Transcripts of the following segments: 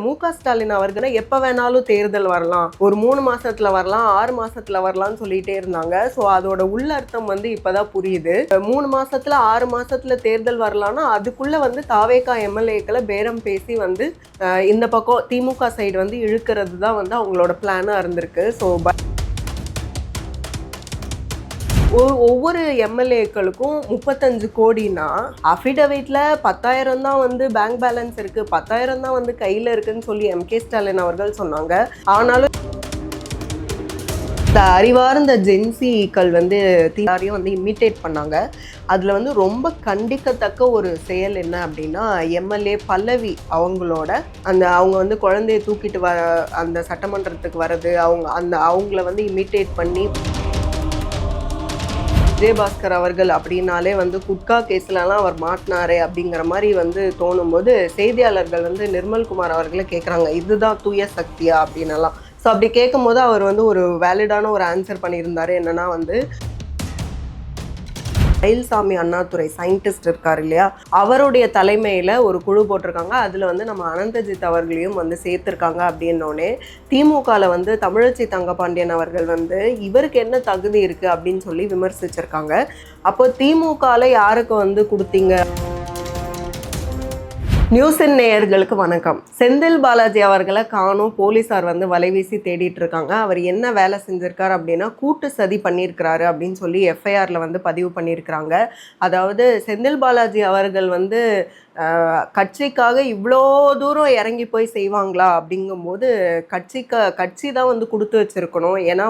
ஸ்டாலின் அவர்கள் எப்ப வேணாலும் தேர்தல் வரலாம், ஒரு 3 மாசத்துல வரலாம், 6 மாசத்துல வரலாம்னு சொல்லிட்டே இருந்தாங்க. ஸோ அதோட உள்ளர்த்தம் இப்பதான் புரியுது. 3 மாசத்துல 6 மாசத்துல தேர்தல் வரலாம்னா அதுக்குள்ள தாவேகா எம்எல்ஏக்களை பேரம் பேசி இந்த பக்கம் திமுக சைடு இழுக்கிறது தான் அவங்களோட பிளானா இருந்திருக்கு. ஸோ ஒவ்வொரு எம்எல்ஏக்களுக்கும் 35 கோடினா அஃபிடவிட்ல 10,000 தான் பேங்க் பேலன்ஸ் இருக்கு, 10,000 தான் கையில இருக்குன்னு சொல்லி எம்.கே. ஸ்டாலின் அவர்கள் சொன்னாங்க. ஆனாலும் இந்த அறிவார்ந்த ஜென்சிக்கள் தீவிரம் இமிட்டேட் பண்ணாங்க. அதில் ரொம்ப கண்டிக்கத்தக்க ஒரு செயல் என்ன அப்படின்னா, எம்எல்ஏ பல்லவி அவங்களோட அவங்க குழந்தைய தூக்கிட்டு அந்த சட்டமன்றத்துக்கு வர்றது, அவங்கள இமிட்டேட் பண்ணி விஜயபாஸ்கர் அவர்கள் அப்படின்னாலே குட்கா கேஸ்லலாம் அவர் மாட்டினாரே அப்படிங்கிற மாதிரி தோணும்போது செய்தியாளர்கள் நிர்மல்குமார் அவர்களை கேட்குறாங்க, இதுதான் தூய சக்தியா அப்படின்னலாம். ஸோ அப்படி கேட்கும் போது அவர் ஒரு வேலிடான ஒரு ஆன்சர் பண்ணியிருந்தாரு. என்னன்னா மயில்சாமி அண்ணாதுரை சயின்டிஸ்ட் இருக்கார் இல்லையா, அவருடைய தலைமையில் ஒரு குழு போட்டிருக்காங்க. அதில் நம்ம அனந்தஜித் அவர்களையும் சேர்த்துருக்காங்க. அப்படின்னோடனே திமுகவில் தமிழச்சி தங்கபாண்டியன் அவர்கள் இவருக்கு என்ன தகுதி இருக்குது அப்படின்னு சொல்லி விமர்சிச்சிருக்காங்க. அப்போ திமுகவில் யாருக்கு கொடுத்தீங்க? நியூஸின் நேயர்களுக்கு வணக்கம். செந்தில் பாலாஜி அவர்களை காணும் போலீஸார் வலைவீசி தேடிட்டு இருக்காங்க. அவர் என்ன வேலை செஞ்சிருக்காரு அப்படின்னா, கூட்டு சதி பண்ணியிருக்கிறாரு அப்படின்னு சொல்லி எஃப்ஐஆரில் பதிவு பண்ணியிருக்கிறாங்க. அதாவது செந்தில் பாலாஜி அவர்கள் கட்சிக்காக இவ்வளோ தூரம் இறங்கி போய் செய்வாங்களா அப்படிங்கும்போது கட்சி தான் கொடுத்து வச்சிருக்கணும். ஏன்னா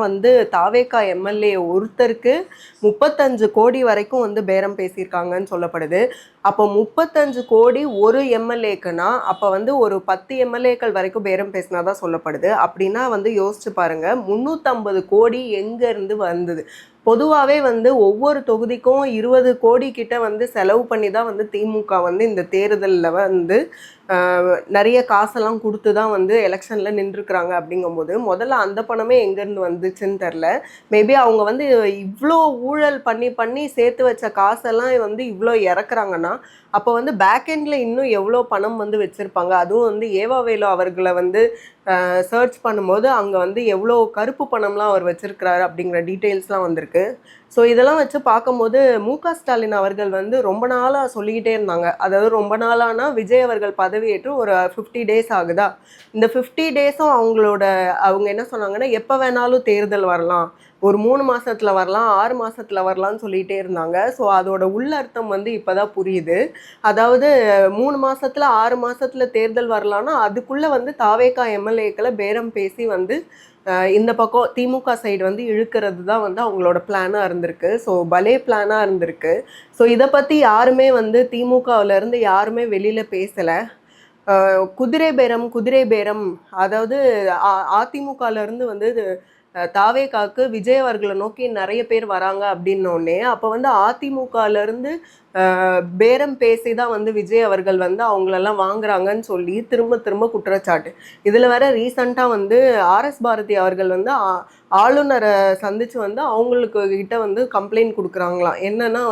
தாவேகா எம்எல்ஏ ஒருத்தருக்கு 35 கோடி வரைக்கும் பேரம் பேசியிருக்காங்கன்னு சொல்லப்படுது. அப்போ 35 கோடி ஒரு எம்எல்ஏக்குன்னா அப்போ ஒரு 10 எம்எல்ஏக்கள் வரைக்கும் பேரம் பேசினாதான் சொல்லப்படுது. அப்படின்னா யோசிச்சு பாருங்க, 350 கோடி எங்கேருந்து வந்தது? பொதுவாகவே ஒவ்வொரு தொகுதிக்கும் 20 கோடி கிட்ட செலவு பண்ணி தான் திமுக இந்த தேர்தலில் நிறைய காசெல்லாம் கொடுத்து தான் எலெக்ஷனில் நின்றுருக்குறாங்க. அப்படிங்கும்போது முதல்ல அந்த பணமே எங்கேருந்து வந்துச்சுன்னு தெரில. மேபி அவங்க இவ்வளோ ஊழல் பண்ணி சேர்த்து வச்ச காசெல்லாம் இவ்வளோ இறக்குறாங்கன்னா அப்போ பேக்கெண்டில் இன்னும் எவ்வளோ பணம் வச்சுருப்பாங்க. அதுவும் ஏவாவேலு அவர்களை சர்ச் பண்ணும்போது அங்கே எவ்வளோ கருப்பு பணம்லாம் அவர் வச்சுருக்கிறாரு அப்படிங்கிற டீட்டெயில்ஸ்லாம் வந்திருக்கு. ஸோ இதெல்லாம் வச்சு பார்க்கும்போது மு.க. ஸ்டாலின் அவர்கள் ரொம்ப நாளாக சொல்லிக்கிட்டே இருந்தாங்க. அதாவது ரொம்ப நாளானா விஜய் அவர்கள் பதவியேற்று ஒரு 50 டேஸ் ஆகுதா, இந்த 50 டேஸும் அவங்க என்ன சொன்னாங்கன்னா, எப்போ வேணாலும் தேர்தல் வரலாம், ஒரு 3 மாசத்துல வரலாம், 6 மாசத்துல வரலாம்னு சொல்லிட்டே இருந்தாங்க. ஸோ அதோட உள்ளர்த்தம் இப்போதான் புரியுது. அதாவது 3 மாசத்துல 6 மாசத்துல தேர்தல் வரலாம்னா அதுக்குள்ள தாவேகா எம்எல்ஏக்களை பேரம் பேசி இந்த பக்கம் திமுக சைடு இழுக்கிறது தான் அவங்களோட பிளானாக இருந்திருக்கு. ஸோ பலே பிளானாக இருந்திருக்கு. ஸோ இதை பற்றி யாருமே திமுகவிலேருந்து யாருமே வெளியில் பேசலை. குதிரை பேரம் அதாவது அதிமுகலேருந்து தாவேகாக்கு விஜய் அவர்களை நோக்கி நிறைய பேர் வராங்க அப்படின்னோடனே அப்போ அதிமுகலேருந்து பேரம் பேசி தான் விஜய் அவர்கள் அவங்களெல்லாம் வாங்குறாங்கன்னு சொல்லி திரும்ப குற்றச்சாட்டு. இதில் வேற ரீசண்டாக ஆர்எஸ் பாரதி அவர்கள் ஆளுநரை சந்தித்து அவங்களுக்கு கிட்ட கம்ப்ளைண்ட் கொடுக்குறாங்களாம். என்னன்னா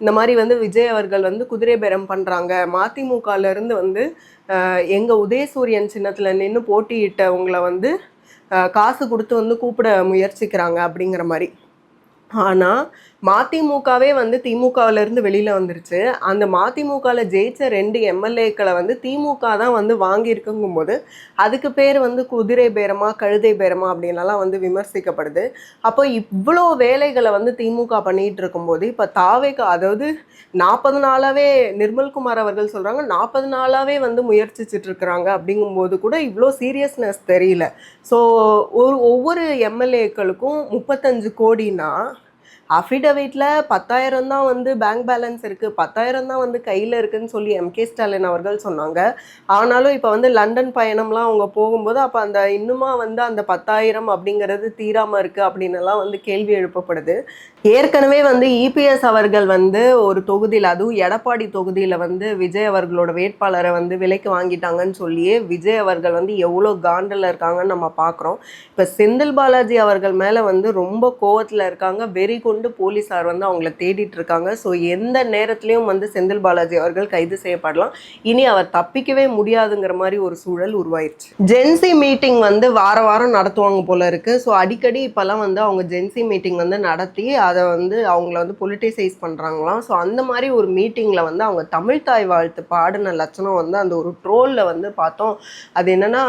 இந்த மாதிரி விஜய் அவர்கள் குதிரை பேரம் பண்ணுறாங்க, மதிமுகலேருந்து எங்கள் உதயசூரியன் சின்னத்தில் நின்று போட்டியிட்டவங்களை காசு கொடுத்து கூப்பிட முயற்சிக்கிறாங்க அப்படிங்கிற மாதிரி. ஆனால் மதிமுகவே திமுகவிலேருந்து வெளியில் வந்துருச்சு. அந்த மதிமுகவில் ஜெயிச்ச 2 எம்எல்ஏக்களை திமுக தான் வாங்கியிருக்குங்கும்போது அதுக்கு பேர் குதிரை பேரமா கழுதை பேரமா அப்படின்லாம் விமர்சிக்கப்படுது. அப்போ இவ்வளோ வேலைகளை திமுக பண்ணிகிட்டு இருக்கும்போது இப்போ தாவேகா, அதாவது 40 நாளாகவே நிர்மல்குமார் அவர்கள் சொல்கிறாங்க, 40 நாளாகவே முயற்சிச்சுட்டு இருக்கிறாங்க. அப்படிங்கும்போது கூட இவ்வளோ சீரியஸ்னஸ் தெரியல. ஸோ ஒவ்வொரு எம்எல்ஏக்களுக்கும் 35 கோடினா அஃபிடவிட்ல 10,000 தான் பேங்க் பேலன்ஸ் இருக்குது, 10,000 தான் கையில் இருக்குன்னு சொல்லி எம்.கே. ஸ்டாலின் அவர்கள் சொன்னாங்க. ஆனாலும் இப்போ லண்டன் பயணம்லாம் அவங்க போகும்போது அப்போ இன்னுமா அந்த 10,000 அப்படிங்கிறது தீராமல் இருக்குது அப்படின்னுலாம் கேள்வி எழுப்பப்படுது. ஏற்கனவே இபிஎஸ் அவர்கள் ஒரு தொகுதியில், அதுவும் எடப்பாடி தொகுதியில் விஜய் அவர்களோட வேட்பாளரை விலைக்கு வாங்கிட்டாங்கன்னு சொல்லியே விஜய் அவர்கள் எவ்வளோ காண்டில் இருக்காங்கன்னு நம்ம பார்க்குறோம். இப்போ செந்தில் பாலாஜி அவர்கள் மேலே ரொம்ப கோவத்தில் இருக்காங்க, வெறி கொண்டு முதற்கொண்டு போலீஸார் வந்து அவங்கள தேடிட்டு இருக்காங்க. ஸோ எந்த நேரத்துலையும் வந்து செந்தில் பாலாஜி அவர்கள் கைது செய்யப்படலாம். இனி அவர் தப்பிக்கவே முடியாதுங்கிற மாதிரி ஒரு சூழல் உருவாயிருச்சு. ஜென்சி மீட்டிங் வந்து வார வாரம் நடத்துவாங்க போல இருக்கு. ஸோ அடிக்கடி இப்போல்லாம் வந்து அவங்க ஜென்சி மீட்டிங் வந்து நடத்தி அதை வந்து அவங்கள வந்து பொலிட்டிசைஸ் பண்ணுறாங்களாம். ஸோ அந்த மாதிரி ஒரு மீட்டிங்கில் வந்து அவங்க தமிழ் தாய் வாழ்த்து பாடின லட்சணம் வந்து அந்த ஒரு ட்ரோலில் வந்து பார்த்தோம். அது என்னன்னா,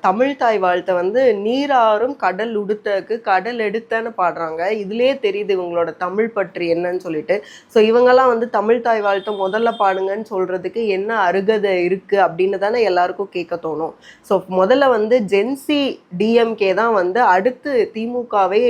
தமிழ் தாய் வாழ்த்தை வந்து நீராறும் கடல் உடுத்தக்கு கடல் எடுத்தன்னு பாடுறாங்க. இதுலேயே தெரியுது இவங்களோட தமிழ் பற்றி என்னன்னு சொல்லிட்டு. ஸோ இவங்கெல்லாம் வந்து தமிழ் தாய் வாழ்த்தை முதல்ல பாடுங்கன்னு சொல்கிறதுக்கு என்ன அருகதை இருக்குது அப்படின்னு தானே எல்லாருக்கும் கேட்க தோணும். ஸோ முதல்ல வந்து ஜென்சி டிஎம்கே தான் வந்து அடுத்து திமுகவை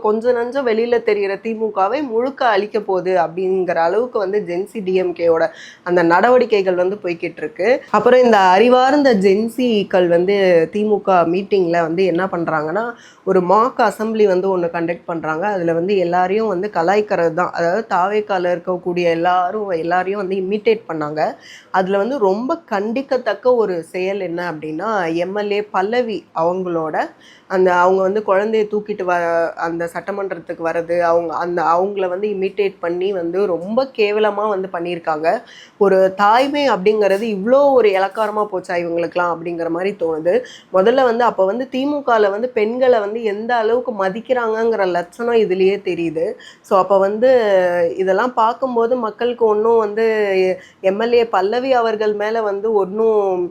கொஞ்சம் நஞ்சம் வெளியில் தெரிகிற திமுகவை முழுக்க அழிக்க போகுது அப்படிங்கிற அளவுக்கு வந்து ஜென்சி டிஎம்கேயோட அந்த நடவடிக்கைகள் வந்து போய்கிட்டு இருக்கு. அப்புறம் இந்த அறிவார்ந்த ஜென்சிக்கள் வந்து திமுக மீட்டிங்கில் வந்து என்ன பண்ணுறாங்கன்னா, ஒரு மாக் அசம்பிளி வந்து ஒன்று கண்டக்ட் பண்ணுறாங்க. அதில் வந்து எல்லாரையும் வந்து கலாய்க்கிறது தான். அதாவது தாவேக்கால இருக்கக்கூடிய எல்லாரையும் வந்து இமிட்டேட் பண்ணாங்க. அதில் வந்து ரொம்ப கண்டிக்கத்தக்க ஒரு செயல் என்ன அப்படின்னா, எம்எல்ஏ பல்லவி அவங்க வந்து குழந்தைய தூக்கிட்டு அந்த சட்டமன்றத்துக்கு வர்றது, அவங்கள வந்து இமிட்டேட் பண்ணி வந்து ரொம்ப கேவலமாக வந்து பண்ணியிருக்காங்க. ஒரு தாய்மை அப்படிங்கிறது இவ்வளோ ஒரு இலக்காரமாக போச்சா இவங்களுக்குலாம் அப்படிங்கிற மாதிரி தோணுது. முதல்ல வந்து அப்போ வந்து திமுகவில் வந்து பெண்களை வந்து எந்த அளவுக்கு மதிக்கிறாங்கங்கிற லட்சணம் இதுலேயே தெரியுது. ஸோ அப்போ வந்து இதெல்லாம் பார்க்கும்போது மக்களுக்கு ஒன்றும் வந்து எம்எல்ஏ பல்லவி அவர்கள் மேலே வந்து ஒன்றும்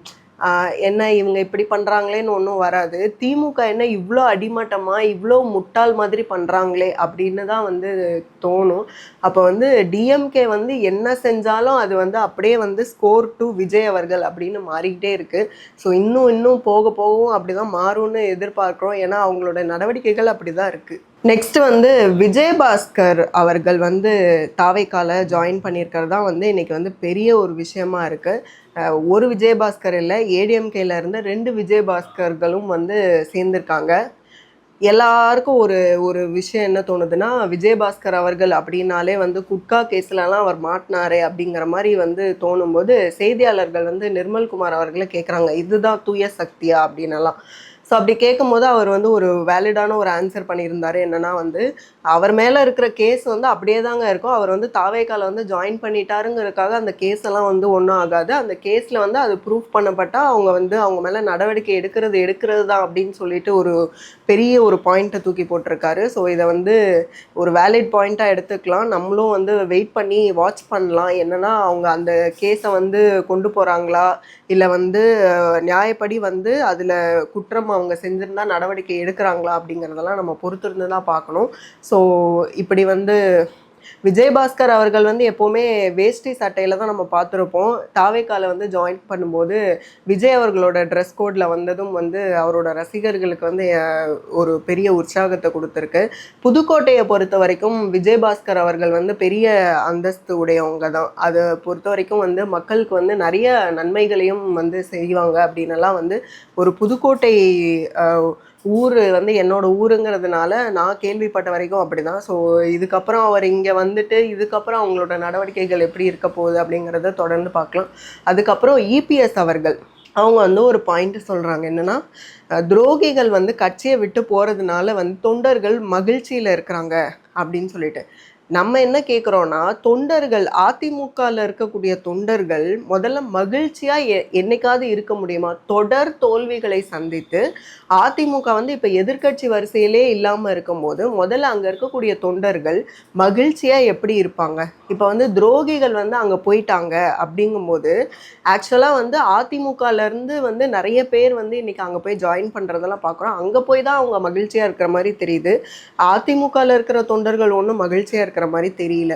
என்ன இவங்க இப்படி பண்ணுறாங்களேன்னு ஒன்றும் வராது. திமுக என்ன இவ்வளோ அடிமட்டமாக இவ்வளோ முட்டாள் மாதிரி பண்ணுறாங்களே அப்படின்னு தான் வந்து தோணும். அப்போ வந்து டிஎம்கே வந்து என்ன செஞ்சாலும் அது வந்து அப்படியே வந்து ஸ்கோர் டு விஜய் அவர்கள் அப்படின்னு மாறிக்கிட்டே இருக்குது. ஸோ இன்னும் போக போகவும் அப்படி தான் மாறும்னு எதிர்பார்க்குறோம். ஏன்னா அவங்களோட நடவடிக்கைகள் அப்படி தான் இருக்குது. நெக்ஸ்ட் வந்து விஜயபாஸ்கர் அவர்கள் வந்து தாவேக்கால ஜாயின் பண்ணியிருக்கிறது தான் வந்து இன்றைக்கி வந்து பெரிய ஒரு விஷயமா இருக்குது. ஒரு விஜயபாஸ்கர் இல்லை, ஏடிஎம்கேல இருந்து 2 விஜயபாஸ்கர்களும் வந்து சேர்ந்துருக்காங்க. எல்லாருக்கும் ஒரு விஷயம் என்ன தோணுதுன்னா, விஜயபாஸ்கர் அவர்கள் அப்படின்னாலே வந்து குட்கா கேஸ்லலாம் அவர் மாட்டினாரே அப்படிங்கிற மாதிரி வந்து தோணும்போது செய்தியாளர்கள் வந்து நிர்மல்குமார் அவர்களை கேட்குறாங்க, இதுதான் தூய சக்தியா அப்படின்னலாம். ஸோ அப்படி கேட்கும்போது அவர் வந்து ஒரு வேலிடான ஒரு ஆன்சர் பண்ணியிருந்தார். என்னென்னா வந்து அவர் மேலே இருக்கிற கேஸ் வந்து அப்படியே தாங்க இருக்கும். அவர் வந்து தாவேக்கால வந்து ஜாயின் பண்ணிட்டாருங்கிறதுக்காக அந்த கேஸ் எல்லாம் வந்து ஒன்றும் ஆகாது. அந்த கேஸில் வந்து அது ப்ரூஃப் பண்ணப்பட்டால் அவங்க மேலே நடவடிக்கை எடுக்கிறது தான் அப்படின்னு சொல்லிட்டு ஒரு பெரிய ஒரு பாயிண்ட்டை தூக்கி போட்டிருக்காரு. ஸோ இதை வந்து ஒரு வேலிட் பாயிண்ட்டாக எடுத்துக்கலாம். நம்மளும் வந்து வெயிட் பண்ணி வாட்ச் பண்ணலாம். என்னென்னா அவங்க அந்த கேஸை வந்து கொண்டு போகிறாங்களா, இல்லை வந்து நியாயப்படி வந்து அதில் குற்றம் அவங்க செஞ்சுருந்தா நடவடிக்கை எடுக்கிறாங்களா அப்படிங்கிறதெல்லாம் நம்ம பொறுத்திருந்து தான் பார்க்கணும். ஸோ இப்படி வந்து விஜயபாஸ்கர் அவர்கள் வந்து எப்போவுமே வேஷ்டி சட்டையில் தான் நம்ம பார்த்துருப்போம். தாவேக்கால வந்து ஜாயின் பண்ணும்போது விஜய் அவர்களோட ட்ரெஸ் கோடில் வந்ததும் வந்து அவரோட ரசிகர்களுக்கு வந்து ஒரு பெரிய உற்சாகத்தை கொடுத்துருக்கு. புதுக்கோட்டையை பொறுத்த வரைக்கும் விஜயபாஸ்கர் அவர்கள் வந்து பெரிய அந்தஸ்து உடையவங்க தான். அதை பொறுத்த வரைக்கும் வந்து மக்களுக்கு வந்து நிறைய நன்மைகளையும் வந்து செய்வாங்க அப்படின்னலாம் வந்து ஒரு புதுக்கோட்டை ஊர் வந்து என்னோட ஊருங்கிறதுனால நான் கேள்விப்பட்ட வரைக்கும் அப்படி தான். ஸோ இதுக்கப்புறம் அவர் இங்கே வந்துட்டு இதுக்கப்புறம் அவங்களோட நடவடிக்கைகள் எப்படி இருக்க போகுது அப்படிங்கிறத தொடர்ந்து பார்க்கலாம். அதுக்கப்புறம் இபிஎஸ் அவர்கள் அவங்க வந்து ஒரு பாயிண்ட் சொல்கிறாங்க. என்னென்னா, துரோகிகள் வந்து கட்சியை விட்டு போகிறதுனால வந்து தொண்டர்கள் மகிழ்ச்சியில் இருக்கிறாங்க அப்படின்னு சொல்லிட்டு நம்ம என்ன கேட்குறோன்னா, தொண்டர்கள் அதிமுகவில் இருக்கக்கூடிய தொண்டர்கள் முதல்ல மகிழ்ச்சியாக என்னைக்காவது இருக்க முடியுமா? தொடர் தோல்விகளை சந்தித்து அதிமுக வந்து இப்போ எதிர்கட்சி வரிசையிலே இல்லாமல் இருக்கும்போது முதல்ல அங்கே இருக்கக்கூடிய தொண்டர்கள் மகிழ்ச்சியாக எப்படி இருப்பாங்க? இப்போ வந்து துரோகிகள் வந்து அங்கே போயிட்டாங்க அப்படிங்கும்போது ஆக்சுவலாக வந்து அதிமுகலேருந்து வந்து நிறைய பேர் வந்து இன்றைக்கி அங்கே போய் ஜாயின் பண்ணுறதெல்லாம் பார்க்குறோம். அங்கே போய் தான் அவங்க மகிழ்ச்சியாக இருக்கிற மாதிரி தெரியுது. அதிமுகவில் இருக்கிற தொண்டர்கள் ஒன்றும் மகிழ்ச்சியாக இருக்கிற மாதிரி தெரியல.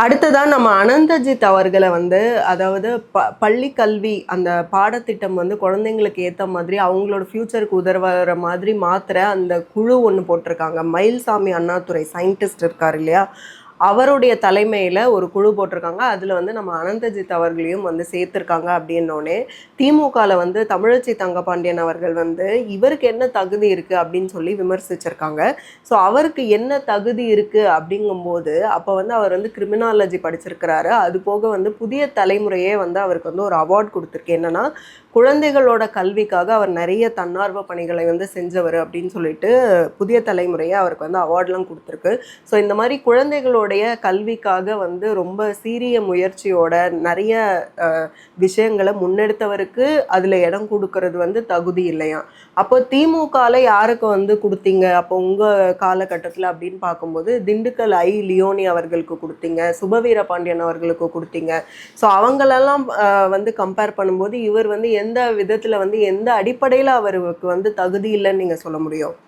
அடுத்ததான் நம்ம அனந்தஜித் அவர்களை வந்து அதாவது பள்ளி கல்வி அந்த பாடத்திட்டம் வந்து குழந்தைங்களுக்கு ஏற்ற மாதிரி அவங்களோட ஃப்யூச்சருக்கு உதவுற மாதிரி மாத்திர அந்த குழு ஒன்று போட்டிருக்காங்க. மயில்சாமி அண்ணாதுரை சயின்டிஸ்ட் இருக்கார் இல்லையா, அவருடைய தலைமையில் ஒரு குழு போட்டிருக்காங்க. அதில் வந்து நம்ம அனந்தஜித் அவர்களையும் வந்து சேர்த்துருக்காங்க அப்படின்னோடனே திமுகவில் வந்து தமிழச்சி தங்கபாண்டியன் அவர்கள் வந்து இவருக்கு என்ன தகுதி இருக்குது அப்படின்னு சொல்லி விமர்சிச்சிருக்காங்க. ஸோ அவருக்கு என்ன தகுதி இருக்குது அப்படிங்கும்போது அப்போ வந்து அவர் வந்து கிரிமினாலஜி படிச்சிருக்கிறாரு. அது போக வந்து புதிய தலைமுறையே வந்து அவருக்கு வந்து ஒரு அவார்ட் கொடுத்துருக்கு. என்னன்னா குழந்தைகளோட கல்விக்காக அவர் நிறைய தன்னார்வ பணிகளை வந்து செஞ்சவர் அப்படின்னு சொல்லிட்டு புதிய தலைமுறையை அவருக்கு வந்து அவார்ட்லாம் கொடுத்துருக்கு. ஸோ இந்த மாதிரி குழந்தைகளுடைய கல்விக்காக வந்து ரொம்ப சீரிய முயற்சியோட நிறைய விஷயங்களை முன்னெடுத்தவருக்கு அதில் இடம் கொடுக்கறது வந்து தகுதி இல்லையா? அப்போ திமுகவில் யாருக்கு வந்து கொடுத்தீங்க அப்போ உங்கள் காலகட்டத்தில் அப்படின்னு பார்க்கும்போது திண்டுக்கல் லியோனி அவர்களுக்கு கொடுத்தீங்க, சுபவீர பாண்டியன் அவர்களுக்கு கொடுத்தீங்க. ஸோ அவங்களெல்லாம் வந்து கம்பேர் பண்ணும்போது இவர் வந்து எந்த விதத்தில் வந்து எந்த அடிப்படையில் அவருக்கு வந்து தகுதி இல்லைன்னு நீங்கள் சொல்ல முடியும்?